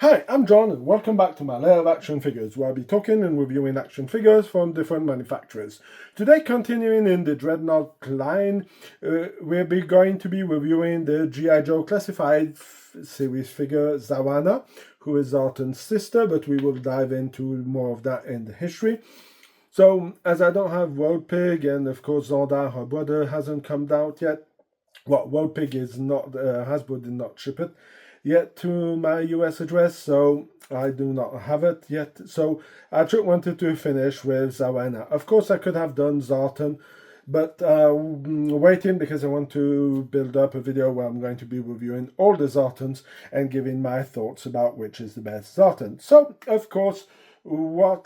Hi, I'm John and welcome back to my Lair of Action Figures, where I'll be talking and reviewing action figures from different manufacturers. Today, continuing in the Dreadnok line, we'll be going to be reviewing the G.I. Joe Classified series figure Zarana, who is Zartan's sister, but we will dive into more of that in the history. So, as I don't have World Pig, and of course Zonda, her brother, hasn't come out yet. Well, World Pig is not, Hasbro did not ship it yet to my US address, so I do not have it yet. So I just wanted to finish with Zarana. Of course, I could have done Zartan, but waiting because I want to build up a video where I'm going to be reviewing all the Zartans and giving my thoughts about which is the best Zartan. So, of course, we're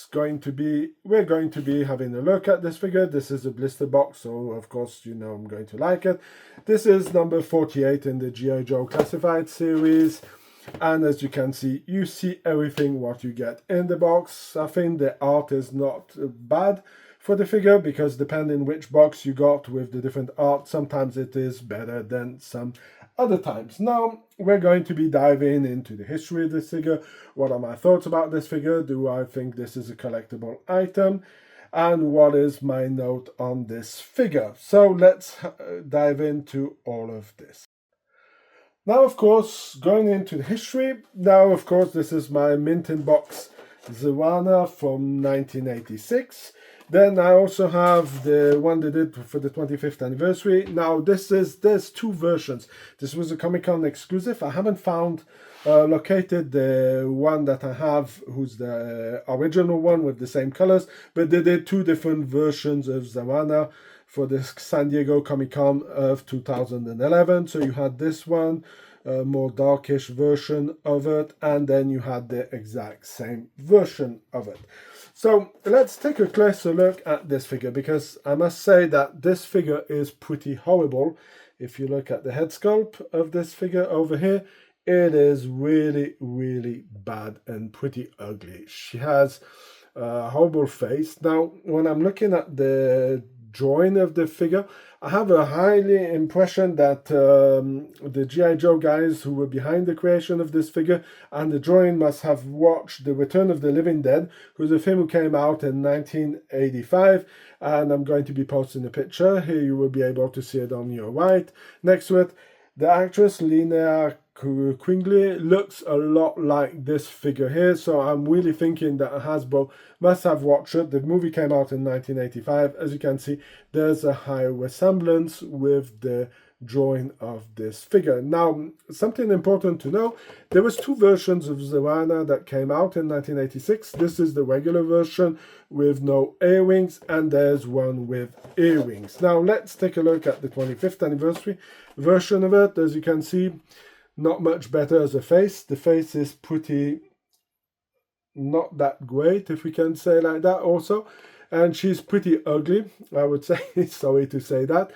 going to be having a look at this figure. This is a blister box, so of course you know I'm going to like it. This is number 48 in the G.I. Joe Classified series, and as you can see, you see everything what you get in the box. I think the art is not bad for the figure, because depending which box you got with the different art, sometimes it is better than some other times. Now we're going to be diving into the history of this figure. What are my thoughts about this figure? Do I think this is a collectible item? And what is my note on this figure? So let's dive into all of this. Now, of course, going into the history. Now, of course, this is my mint in box Zarana from 1986. Then I also have the one they did for the 25th anniversary. Now, there's two versions. This was a Comic-Con exclusive. I haven't located the one that I have, who's the original one with the same colors, but they did two different versions of Zarana for the San Diego Comic-Con of 2011. So you had this one, a more darkish version of it, and then you had the exact same version of it. So let's take a closer look at this figure, because I must say that this figure is pretty horrible. If you look at the head sculpt of this figure over here, it is really, really bad and pretty ugly. She has a horrible face. Now, when I'm looking at the drawing of the figure, I have a highly impression that the G.I. Joe guys who were behind the creation of this figure and the drawing must have watched The Return of the Living Dead, who's a film who came out in 1985, and I'm going to be posting a picture. Here you will be able to see it on your right. Next to it, the actress Linnea Quigley looks a lot like this figure here, so I'm really thinking that Hasbro must have watched it. The movie came out in 1985. As you can see, there's a high resemblance with the drawing of this figure. Now, something important to know, there was two versions of Zarana that came out in 1986. This is the regular version with no earrings, and there's one with earrings. Now, let's take a look at the 25th anniversary version of it. As you can see, not much better as a face. The face is pretty not that great, if we can say like that also. And she's pretty ugly, I would say. Sorry to say that.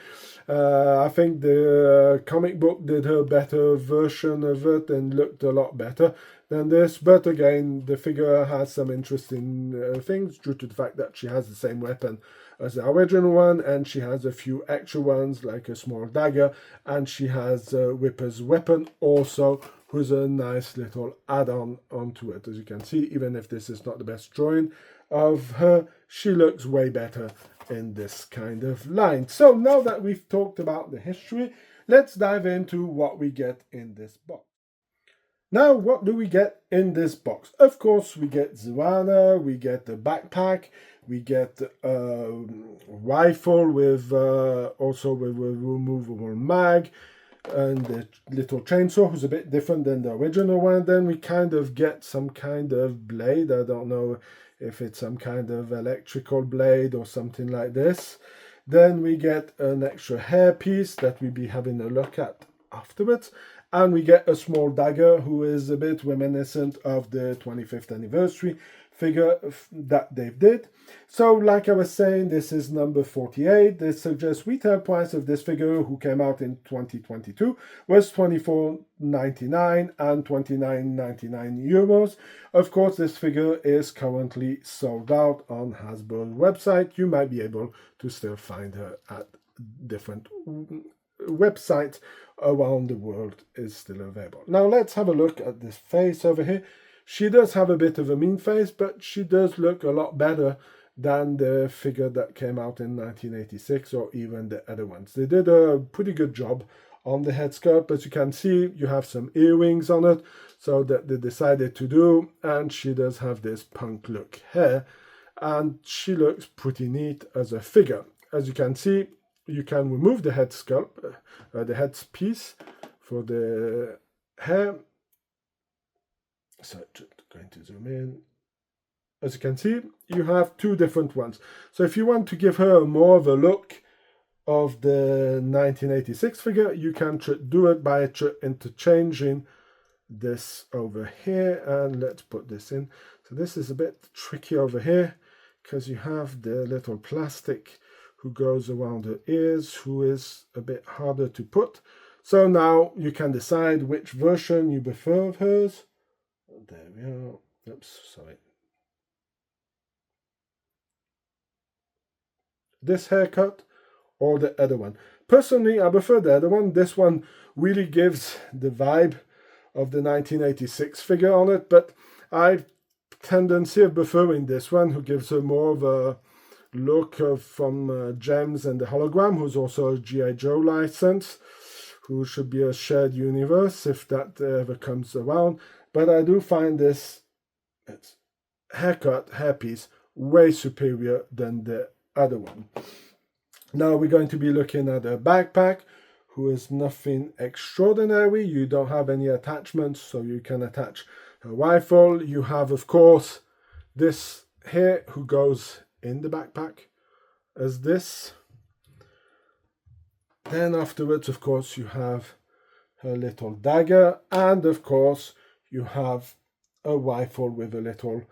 I think the comic book did her better version of it and looked a lot better than this. But again, the figure has some interesting things due to the fact that she has the same weapon as the original one, and she has a few extra ones like a small dagger, and she has Whipper's weapon also, who's a nice little add-on onto it. As you can see, even if this is not the best drawing of her, she looks way better in this kind of line. So now that we've talked about the history, let's dive into what we get in this box. Now, what do we get in this box? Of course, we get Zarana, we get the backpack, we get a rifle with also with a removable mag, and the little chainsaw, who's a bit different than the original one. Then we kind of get some kind of blade. I don't know if it's some kind of electrical blade or something like this. Then we get an extra hair piece that we'll be having a look at afterwards. And we get a small dagger, who is a bit reminiscent of the 25th anniversary figure that they did. So, like I was saying, this is number 48. The suggested retail price of this figure, who came out in 2022, was €24.99 and €29.99. Of course, this figure is currently sold out on Hasbro's website. You might be able to still find her at different websites around the world is still available. Now let's have a look at this face over here. She does have a bit of a mean face, but she does look a lot better than the figure that came out in 1986 or even the other ones. They did a pretty good job on the head sculpt. As you can see, you have some earrings on it, so that they decided to do, and she does have this punk look hair, and she looks pretty neat as a figure. As you can see, you can remove the head sculpt, the head piece for the hair. So just going to zoom in. As you can see, you have two different ones. So if you want to give her more of a look of the 1986 figure, you can do it by interchanging this over here, and let's put this in. So this is a bit tricky over here because you have the little plastic who goes around her ears, who is a bit harder to put. So now you can decide which version you prefer of hers. There we are. Oops, sorry. This haircut or the other one. Personally, I prefer the other one. This one really gives the vibe of the 1986 figure on it, but I tendency of preferring this one, who gives her more of a look of from Gems and the Hologram, who's also a G.I. Joe license, who should be a shared universe if that ever comes around. But I do find this hairpiece way superior than the other one. Now we're going to be looking at a backpack, who is nothing extraordinary. You don't have any attachments, so you can attach a rifle. You have, of course, this here who goes in the backpack as this. Then afterwards, of course, you have her little dagger, and of course you have a rifle with a little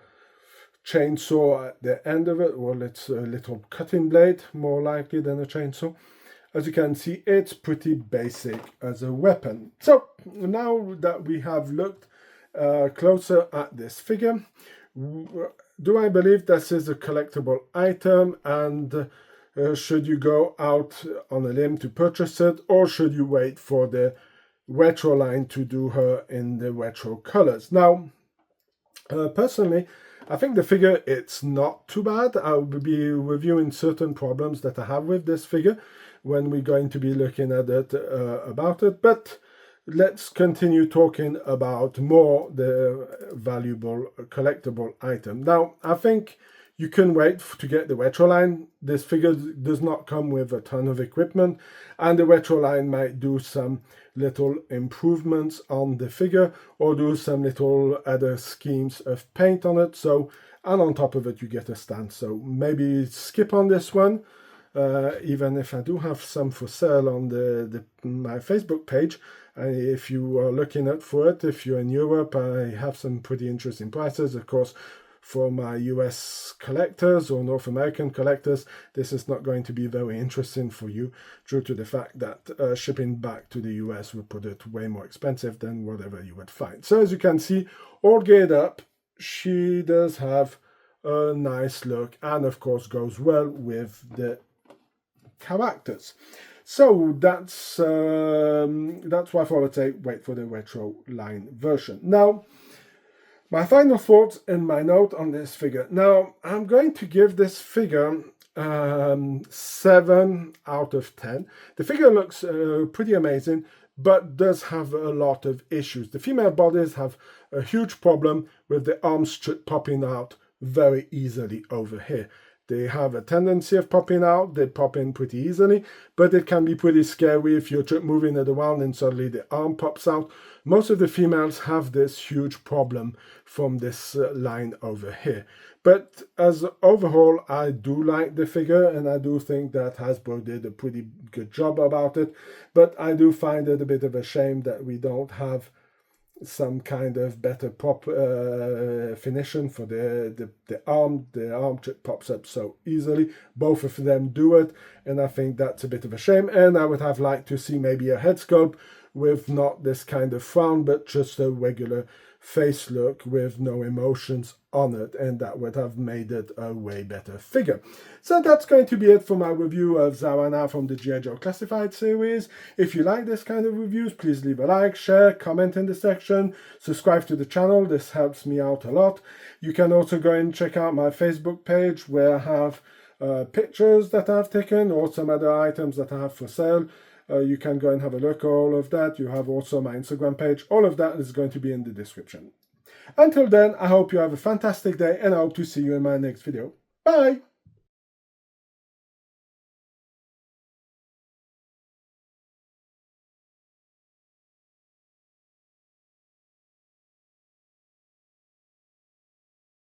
chainsaw at the end of it. Well, it's a little cutting blade, more likely than a chainsaw. As you can see, it's pretty basic as a weapon. So now that we have looked closer at this figure, do I believe this is a collectible item, and should you go out on a limb to purchase it, or should you wait for the retro line to do her in the retro colors? Now, personally, I think the figure, it's not too bad. I'll be reviewing certain problems that I have with this figure when we're going to be looking at it about it, but let's continue talking about more the valuable collectible item. Now, I think you can wait to get the retro line. This figure does not come with a ton of equipment, and the retro line might do some little improvements on the figure or do some little other schemes of paint on it. So, and on top of it, you get a stand. So maybe skip on this one. Even if I do have some for sale on my Facebook page. If you are looking out for it, if you're in Europe, I have some pretty interesting prices. Of course, for my US collectors or North American collectors, this is not going to be very interesting for you due to the fact that shipping back to the US would put it way more expensive than whatever you would find. So as you can see, all geared up, she does have a nice look, and of course goes well with the characters. So that's why I thought I'd say wait for the retro line version. Now, my final thoughts in my note on this figure. Now, I'm going to give this figure 7 out of 10. The figure looks pretty amazing, but does have a lot of issues. The female bodies have a huge problem with the arms popping out very easily over here. They have a tendency of popping out. They pop in pretty easily, but it can be pretty scary if you're moving it around and suddenly the arm pops out. Most of the females have this huge problem from this line over here. But as overall, I do like the figure, and I do think that Hasbro did a pretty good job about it. But I do find it a bit of a shame that we don't have some kind of better pop finishing for the arm. The arm chip pops up so easily. Both of them do it, and I think that's a bit of a shame. And I would have liked to see maybe a head sculpt with not this kind of frown, but just a regular face look with no emotions on it, and that would have made it a way better figure. So that's going to be it for my review of Zarana from the G.I. Joe Classified series. If you like this kind of reviews, please leave a like, share, comment in the section, subscribe to the channel. This helps me out a lot. You can also go and check out my Facebook page where I have pictures that I've taken or some other items that I have for sale. You can go and have a look at all of that. You have also my Instagram page. All of that is going to be in the description. Until then, I hope you have a fantastic day and I hope to see you in my next video. Bye!